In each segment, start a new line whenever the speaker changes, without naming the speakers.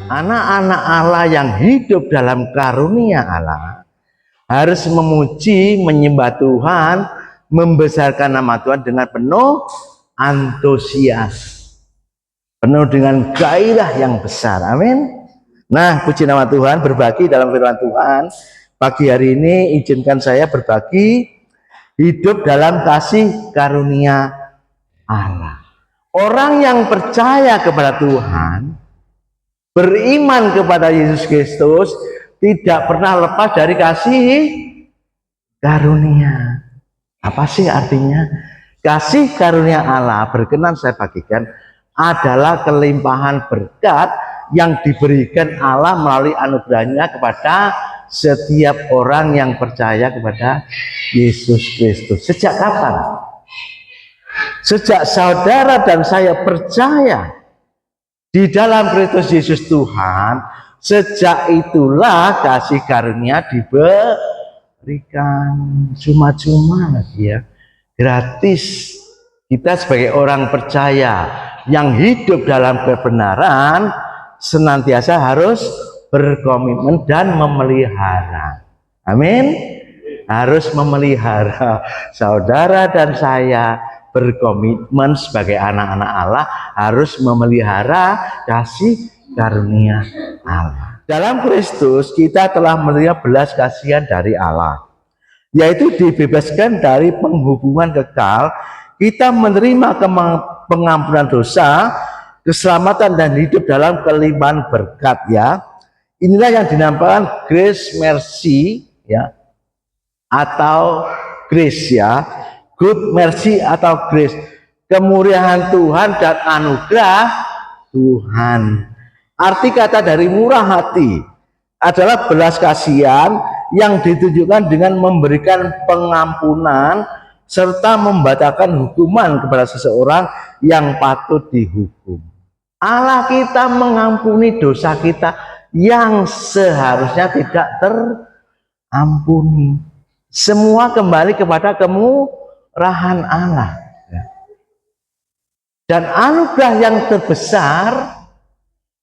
Anak-anak Allah yang hidup dalam karunia Allah harus memuji, menyembah Tuhan, membesarkan nama Tuhan dengan penuh antusias, penuh dengan gairah yang besar. Amin. Nah, puji nama Tuhan, berbagi dalam firman Tuhan. Pagi hari ini izinkan saya berbagi hidup dalam kasih karunia Allah. Orang yang percaya kepada Tuhan, beriman kepada Yesus Kristus, tidak pernah lepas dari kasih karunia. Apa sih artinya? Kasih karunia Allah, berkenan saya bagikan, adalah kelimpahan berkat yang diberikan Allah melalui anugerahnya kepada setiap orang yang percaya kepada Yesus Kristus. Sejak kapan? Sejak saudara dan saya percaya di dalam Kristus Yesus Tuhan, sejak itulah kasih karunia diberikan cuma-cuma lagi ya, gratis. Kita sebagai orang percaya yang hidup dalam kebenaran senantiasa harus berkomitmen dan memelihara. Amin. Harus memelihara. Saudara dan saya berkomitmen sebagai anak-anak Allah harus memelihara kasih karunia Allah. Dalam Kristus kita telah menerima belas kasihan dari Allah, yaitu dibebaskan dari penghubungan kekal. Kita menerima pengampunan dosa, keselamatan dan hidup dalam kelimpahan berkat ya. Inilah yang dinamakan grace mercy ya, atau grace ya, good mercy atau grace, kemurahan Tuhan dan anugerah Tuhan. Arti kata dari murah hati adalah belas kasihan yang ditujukan dengan memberikan pengampunan serta membatalkan hukuman kepada seseorang yang patut dihukum. Allah kita mengampuni dosa kita yang seharusnya tidak terampuni. Semua kembali kepada kemurahan Allah. Dan anugerah yang terbesar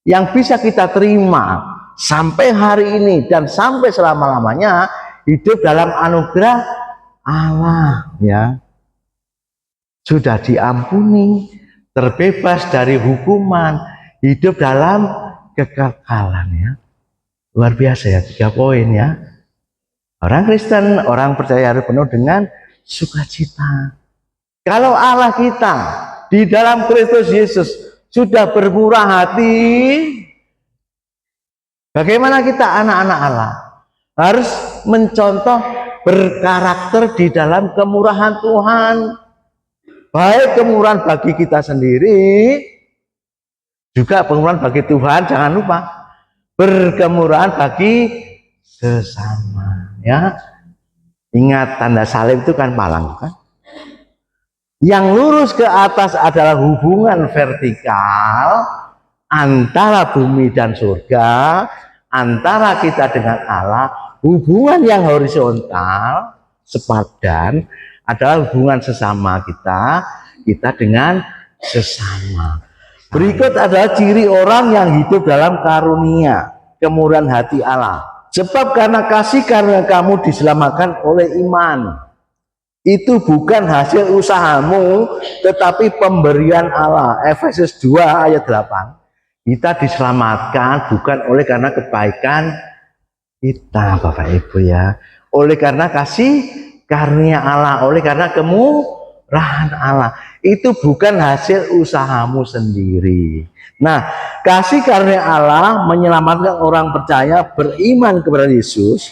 yang bisa kita terima sampai hari ini dan sampai selama-lamanya, hidup dalam anugerah Allah ya. Sudah diampuni, terbebas dari hukuman, hidup dalam kekekalan ya. Luar biasa ya, 3 poin ya. Orang Kristen, orang percaya harus penuh dengan sukacita. Kalau Allah kita di dalam Kristus Yesus sudah bermurah hati, bagaimana kita anak-anak Allah harus mencontoh berkarakter di dalam kemurahan Tuhan, baik kemurahan bagi kita sendiri, juga kemurahan bagi Tuhan. Jangan lupa berkemurahan bagi sesama ya. Ingat tanda salib itu kan palang kan, yang lurus ke atas adalah hubungan vertikal antara bumi dan surga, antara kita dengan Allah. Hubungan yang horizontal sepadan adalah hubungan sesama kita dengan sesama. Berikut adalah ciri orang yang hidup dalam karunia kemurahan hati Allah. Sebab karena kasih karunia kamu diselamatkan oleh iman. Itu bukan hasil usahamu, tetapi pemberian Allah. Efesus 2 ayat 8. Kita diselamatkan bukan oleh karena kebaikan kita, Bapak Ibu ya, oleh karena kasih karunia Allah, oleh karena kemurahan Allah. Itu bukan hasil usahamu sendiri. Nah, kasih karunia Allah menyelamatkan orang percaya beriman kepada Yesus,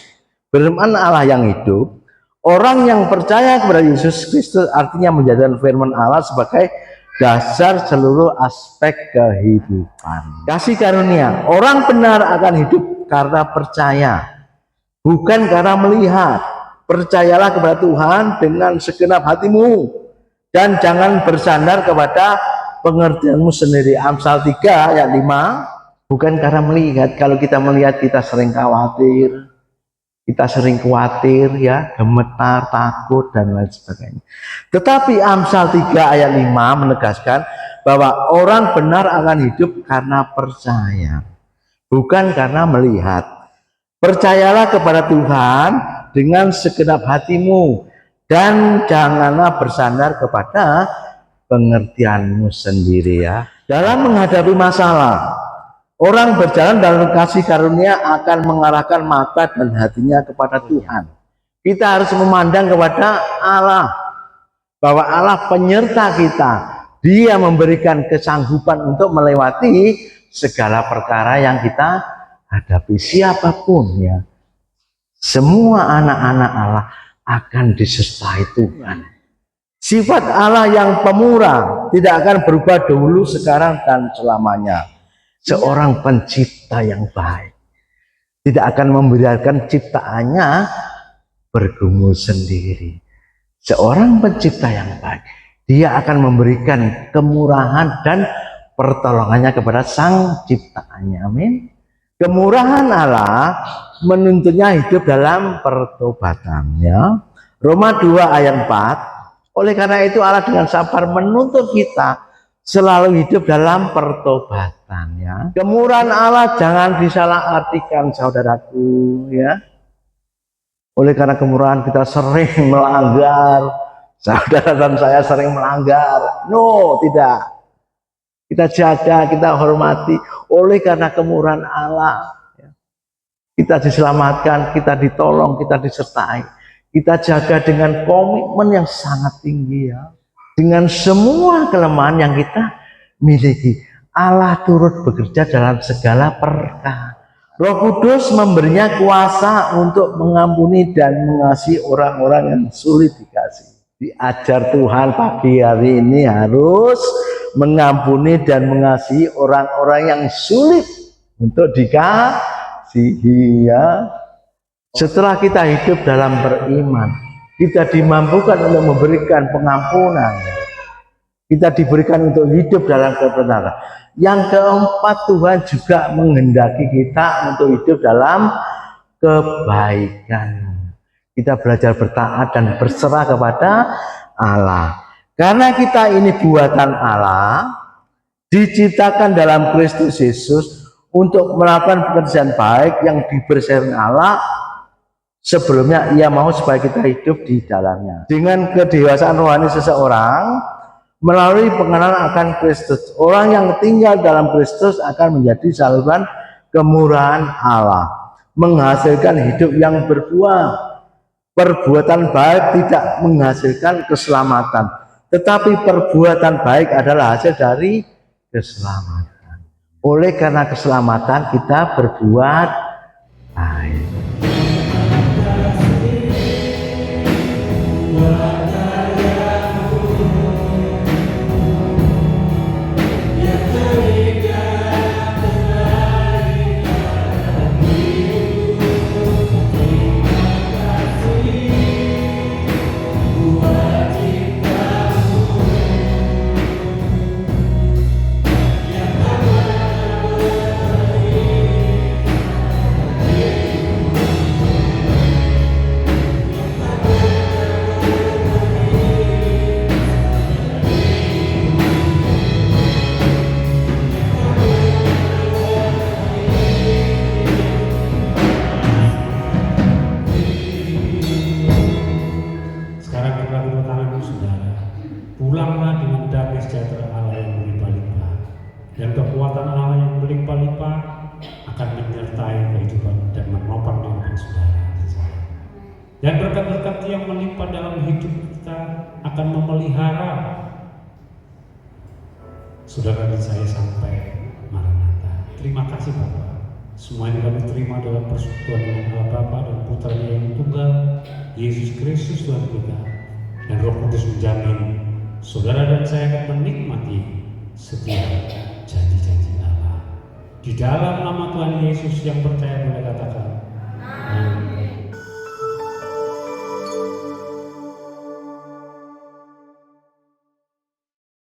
beriman Allah yang hidup. Orang yang percaya kepada Yesus Kristus artinya menjadikan firman Allah sebagai dasar seluruh aspek kehidupan. Kasih karunia, orang benar akan hidup karena percaya, bukan karena melihat. Percayalah kepada Tuhan dengan segenap hatimu dan jangan bersandar kepada pengertianmu sendiri. Amsal 3 ayat 5. Bukan karena melihat. Kalau kita melihat kita sering khawatir, kita sering khawatir ya, gemetar, takut dan lain sebagainya. Tetapi Amsal 3 ayat 5 menegaskan bahwa orang benar akan hidup karena percaya. bukan karena melihat. Percayalah kepada Tuhan dengan segenap hatimu dan janganlah bersandar kepada pengertianmu sendiri ya. Dalam menghadapi masalah, orang berjalan dalam kasih karunia akan mengarahkan mata dan hatinya kepada Tuhan. Kita harus memandang kepada Allah, bahwa Allah penyerta kita. Dia memberikan kesanggupan untuk melewati segala perkara yang kita hadapi, siapapun ya. Semua anak-anak Allah akan disertai Tuhan. Sifat Allah yang pemurah tidak akan berubah dahulu, sekarang, dan selamanya. Seorang pencipta yang baik tidak akan membiarkan ciptaannya bergumul sendiri. Seorang pencipta yang baik, dia akan memberikan kemurahan dan pertolongannya kepada sang ciptaannya. Amin. Kemurahan Allah menuntutnya hidup dalam pertobatan ya. Roma 2 ayat 4. Oleh karena itu Allah dengan sabar menuntut kita selalu hidup dalam pertobatan ya. Kemurahan Allah jangan disalahartikan saudaraku ya. Oleh karena kemurahan kita sering melanggar. Saudara dan saya sering melanggar. No, tidak. Kita jaga, kita hormati. Oleh karena kemurahan Allah, kita diselamatkan, kita ditolong, kita disertai. Kita jaga dengan komitmen yang sangat tinggi ya. Dengan semua kelemahan yang kita miliki, Allah turut bekerja dalam segala perkara. Roh Kudus memberinya kuasa untuk mengampuni dan mengasihi orang-orang yang sulit dikasihi. Diajar Tuhan pagi hari ini harus mengampuni dan mengasihi orang-orang yang sulit untuk dikasihi ya. Setelah kita hidup dalam beriman, kita dimampukan untuk memberikan pengampunan. Kita diberikan untuk hidup dalam kebenaran. Yang keempat, Tuhan juga menghendaki kita untuk hidup dalam kebaikan. Kita belajar bertaat dan berserah kepada Allah. Karena kita ini buatan Allah, diciptakan dalam Kristus Yesus untuk melakukan pekerjaan baik yang dibersihin Allah. Sebelumnya ia mau supaya kita hidup di dalamnya. Dengan kedewasaan rohani seseorang, melalui pengenalan akan Kristus, orang yang tinggal dalam Kristus akan menjadi saluran kemurahan Allah, menghasilkan hidup yang berbuah. Perbuatan baik tidak menghasilkan keselamatan, tetapi perbuatan baik adalah hasil dari keselamatan. Oleh karena keselamatan kita berbuat baik.
Dan kekuatan Allah yang berlimpah-limpah akan menyertai kehidupan dan menopang kehidupan saudara dan saya. Dan berkat-berkat yang melimpah dalam hidup kita akan memelihara saudara dan saya sampai Maranatha. Terima kasih Bapak. Semua yang kami terima dalam persekutuan dengan Allah Bapa dan Putranya yang tunggal, Yesus Kristus Tuhan kita, dan Roh Kudus menjamin saudara dan saya akan menikmati setiap janji-janji Allah. Di dalam nama Tuhan Yesus yang percaya boleh katakan